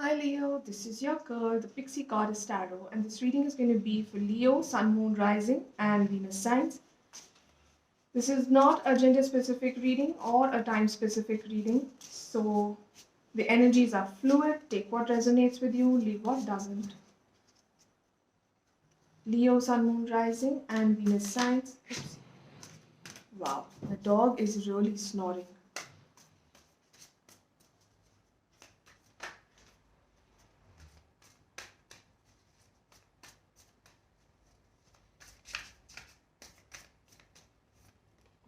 Hi Leo, this is your girl, the Pixie Goddess Tarot, and this reading is going to be for Leo, Sun, Moon, Rising, and Venus signs. This is not a gender specific reading or a time specific reading, so the energies are fluid. Take what resonates with you, leave what doesn't. Leo, Sun, Moon, Rising, and Venus signs. Oops. Wow, the dog is really snoring.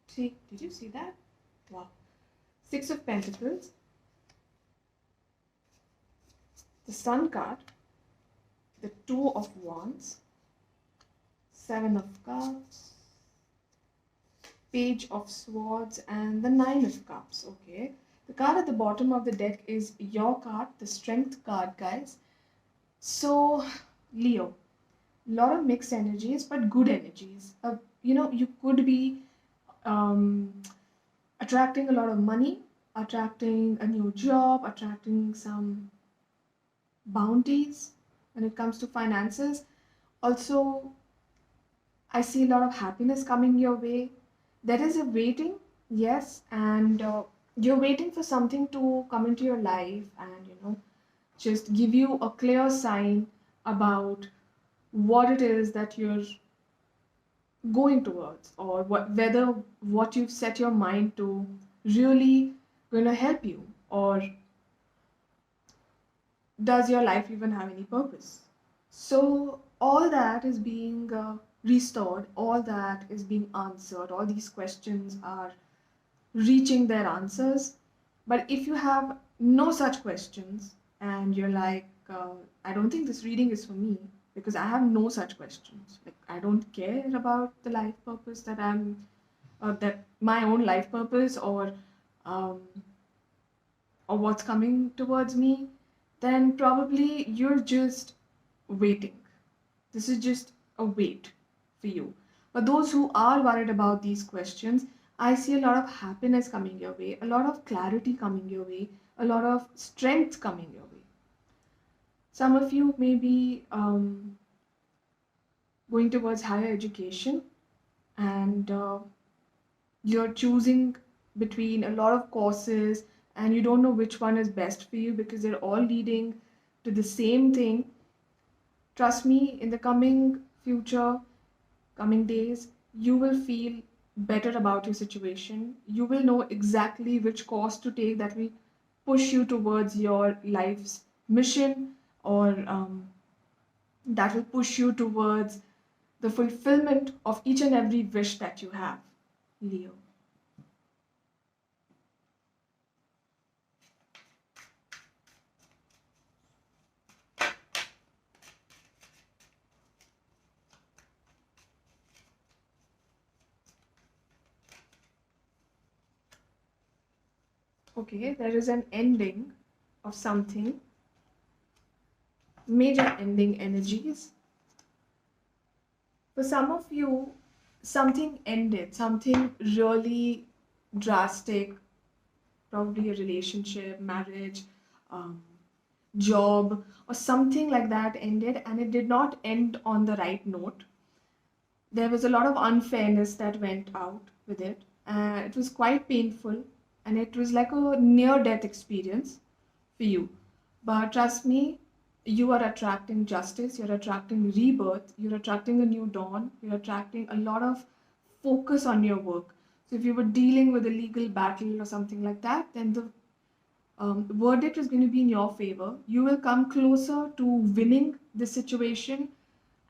See, did you see that? Wow. Six of Pentacles, the Sun card, the Two of Wands, Seven of Cups, Page of Swords, and the Nine of Cups. Okay, the card at the bottom of the deck is your card, the Strength card, guys. So, Leo, a lot of mixed energies, but good energies. You could be um, attracting a lot of money, attracting a new job, attracting some bounties when it comes to finances. Also, I see a lot of happiness coming your way. There is a waiting, yes, and you're waiting for something to come into your life and, just give you a clear sign about what it is that you're going towards, or whether what you've set your mind to really going to help you, or does your life even have any purpose? So all that is being restored, all that is being answered, all these questions are reaching their answers. But if you have no such questions and you're like, I don't think this reading is for me because I have no such questions. Like, I don't care about the life purpose that my own life purpose, um, or what's coming towards me, then probably you're just waiting. This is just a wait for you. But those who are worried about these questions, I see a lot of happiness coming your way, a lot of clarity coming your way, a lot of strength coming your way. Some of you may be going towards higher education, and you're choosing between a lot of courses and you don't know which one is best for you because they're all leading to the same thing. Trust me, in the coming future, coming days, you will feel better about your situation. You will know exactly which course to take that will push you towards your life's mission, or that will push you towards the fulfillment of each and every wish that you have, Leo. Okay, there is an ending of something, major ending energies. For some of you, something ended, something really drastic, probably a relationship, marriage, um, job, or something like that ended, and it did not end on the right note. There was a lot of unfairness that went out with it. It was quite painful, and it was like a near death experience for you. But trust me, you are attracting justice, you're attracting rebirth, you're attracting a new dawn, you're attracting a lot of focus on your work. So if you were dealing with a legal battle or something like that, then the verdict is going to be in your favor. You will come closer to winning the situation.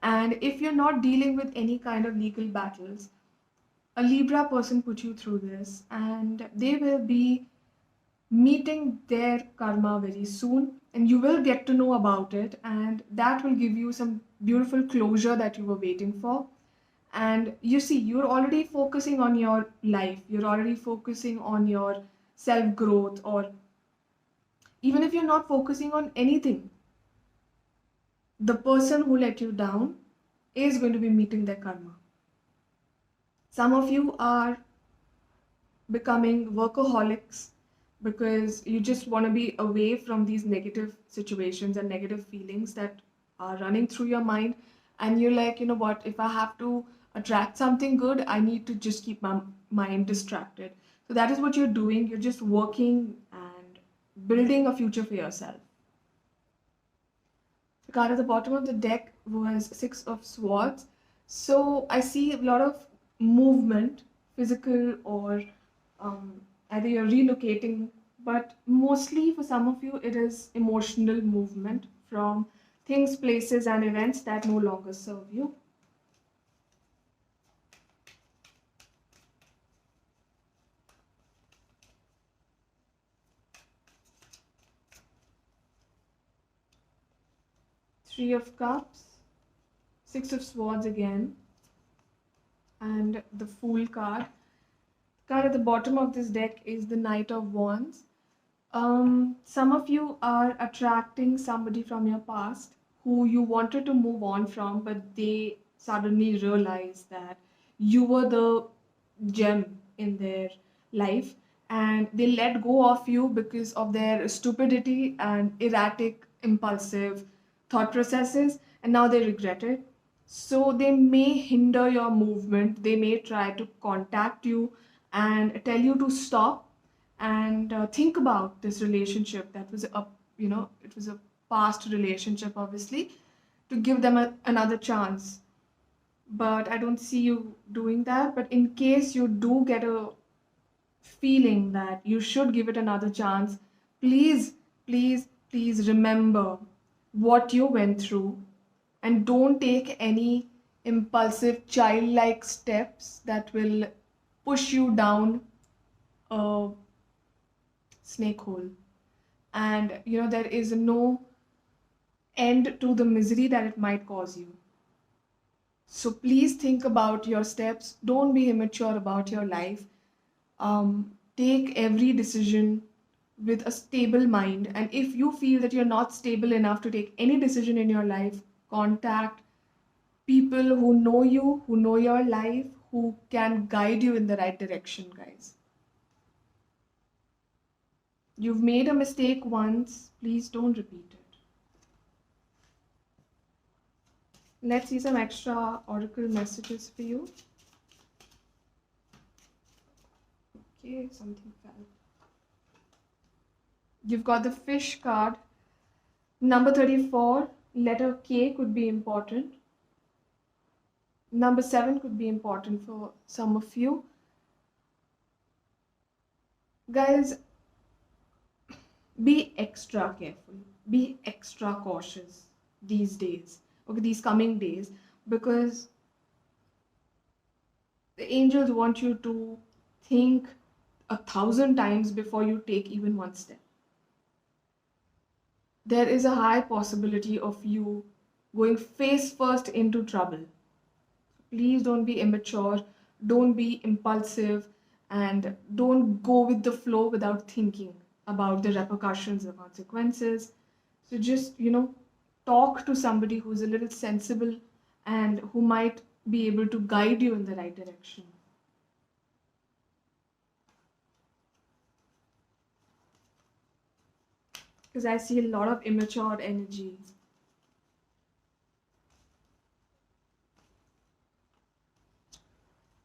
And if you're not dealing with any kind of legal battles, a Libra person put you through this, and they will be meeting their karma very soon, and you will get to know about it, and that will give you some beautiful closure that you were waiting for. And you see, you're already focusing on your life, you're already focusing on your self growth, or even if you're not focusing on anything, the person who let you down is going to be meeting their karma. Some of you are becoming workaholics because you just want to be away from these negative situations and negative feelings that are running through your mind. And you're like, you know what, if I have to attract something good, I need to just keep my mind distracted. So that is what you're doing. You're just working and building a future for yourself. The card at the bottom of the deck was Six of Swords. So I see a lot of movement, physical or either you're relocating, but mostly for some of you, it is emotional movement from things, places, and events that no longer serve you. Three of Cups, Six of Swords again, and the Fool card. The card at the bottom of this deck is the Knight of Wands. Some of you are attracting somebody from your past who you wanted to move on from, but they suddenly realize that you were the gem in their life and they let go of you because of their stupidity and erratic, impulsive thought processes, and now they regret it. So they may hinder your movement, they may try to contact you and tell you to stop and think about this relationship that was a, it was a past relationship, obviously, to give them another chance. But I don't see you doing that. But in case you do get a feeling that you should give it another chance, please, please, please remember what you went through and don't take any impulsive, childlike steps that will push you down a snake hole. And there is no end to the misery that it might cause you. So please think about your steps. Don't be immature about your life. Take every decision with a stable mind. And if you feel that you're not stable enough to take any decision in your life, contact people who know you, who know your life, who can guide you in the right direction, guys. You've made a mistake once, please don't repeat it. Let's see some extra oracle messages for you. Okay, something fell. You've got the Fish card. Number 34, letter K could be important. Number 7 could be important for some of you. Guys, be extra careful, be extra cautious these days, okay, these coming days, because the angels want you to think 1,000 times before you take even one step. There is a high possibility of you going face first into trouble. Please don't be immature, don't be impulsive, and don't go with the flow without thinking about the repercussions, the consequences. So just, talk to somebody who's a little sensible and who might be able to guide you in the right direction. Because I see a lot of immature energy.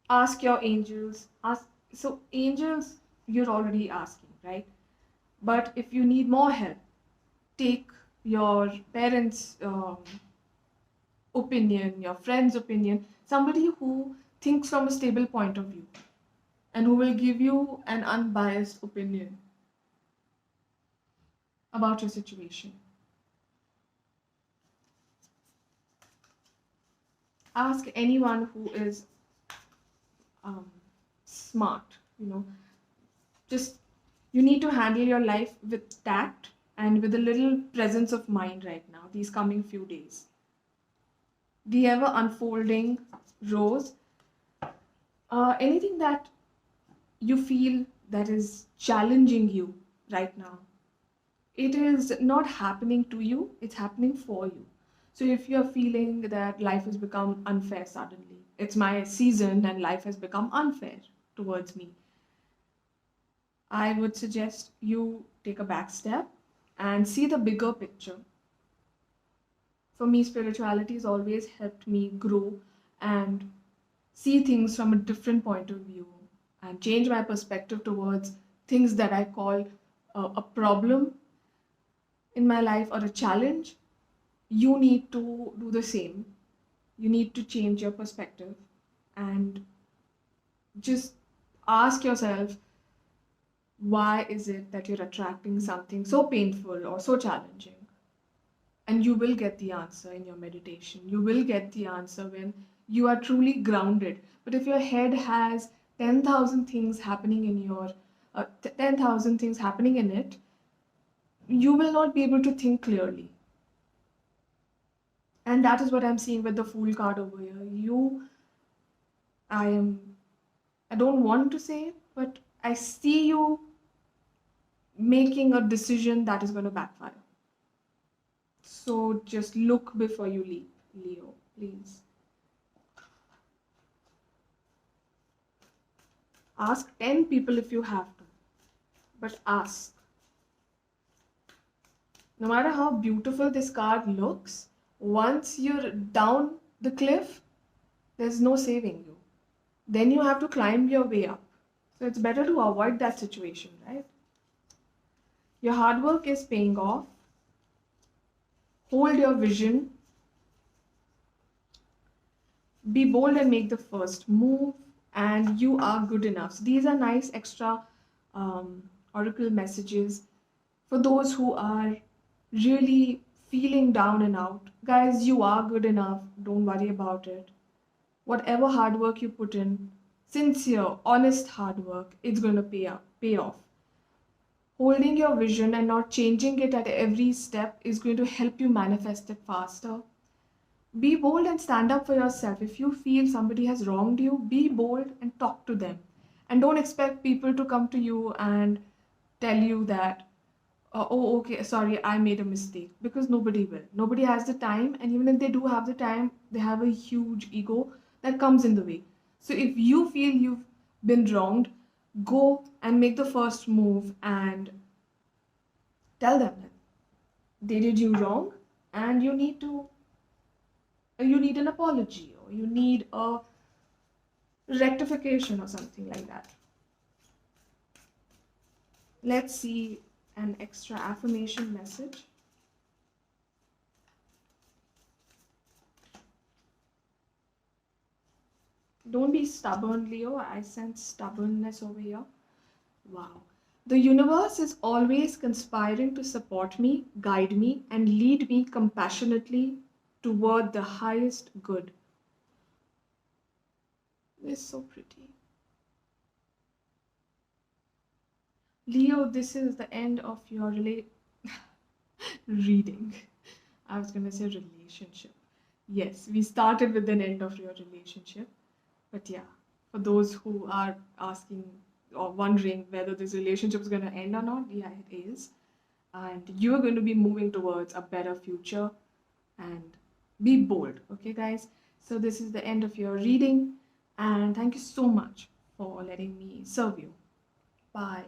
Ask your angels. So angels, you're already asking, right? But if you need more help, take your parents' opinion, your friend's opinion, somebody who thinks from a stable point of view and who will give you an unbiased opinion about your situation. Ask anyone who is smart, just you need to handle your life with tact and with a little presence of mind right now, these coming few days. The ever unfolding rose, anything that you feel that is challenging you right now, it is not happening to you, it's happening for you. So if you're feeling that life has become unfair suddenly, it's my season and life has become unfair towards me, I would suggest you take a back step and see the bigger picture. For me, spirituality has always helped me grow and see things from a different point of view and change my perspective towards things that I call a problem in my life or a challenge. You need to do the same. You need to change your perspective and just ask yourself, why is it that you're attracting something so painful or so challenging? And you will get the answer in your meditation. You will get the answer when you are truly grounded. But if your head has 10,000 things happening in your 10,000 things happening in it, you will not be able to think clearly. And that is what I'm seeing with the Fool card over here. I am, I don't want to say it, but I see you making a decision that is going to backfire. So just look before you leap, Leo, please. Ask 10 people if you have to, but ask. No matter how beautiful this card looks, once you're down the cliff, there's no saving you. Then you have to climb your way up. So it's better to avoid that situation, right? Your hard work is paying off. Hold your vision. Be bold and make the first move, and you are good enough. So these are nice extra oracle messages for those who are really feeling down and out. Guys, you are good enough. Don't worry about it. Whatever hard work you put in, sincere, honest hard work, it's going to pay off. Holding your vision and not changing it at every step is going to help you manifest it faster. Be bold and stand up for yourself. If you feel somebody has wronged you, be bold and talk to them. And don't expect people to come to you and tell you that, oh, okay, sorry, I made a mistake. Because nobody will. Nobody has the time. And even if they do have the time, they have a huge ego that comes in the way. So if you feel you've been wronged, go and make the first move and tell them that they did you wrong and you need an apology or you need a rectification or something like that. Let's see an extra affirmation message. Don't be stubborn, Leo. I sense stubbornness over here. Wow. The universe is always conspiring to support me, guide me, and lead me compassionately toward the highest good. It's so pretty. Leo, this is the end of your reading. I was going to say relationship. Yes, we started with an end of your relationship. But yeah, for those who are asking or wondering whether this relationship is going to end or not, yeah, it is. And you are going to be moving towards a better future and be bold. Okay, guys? So this is the end of your reading. And thank you so much for letting me serve you. Bye.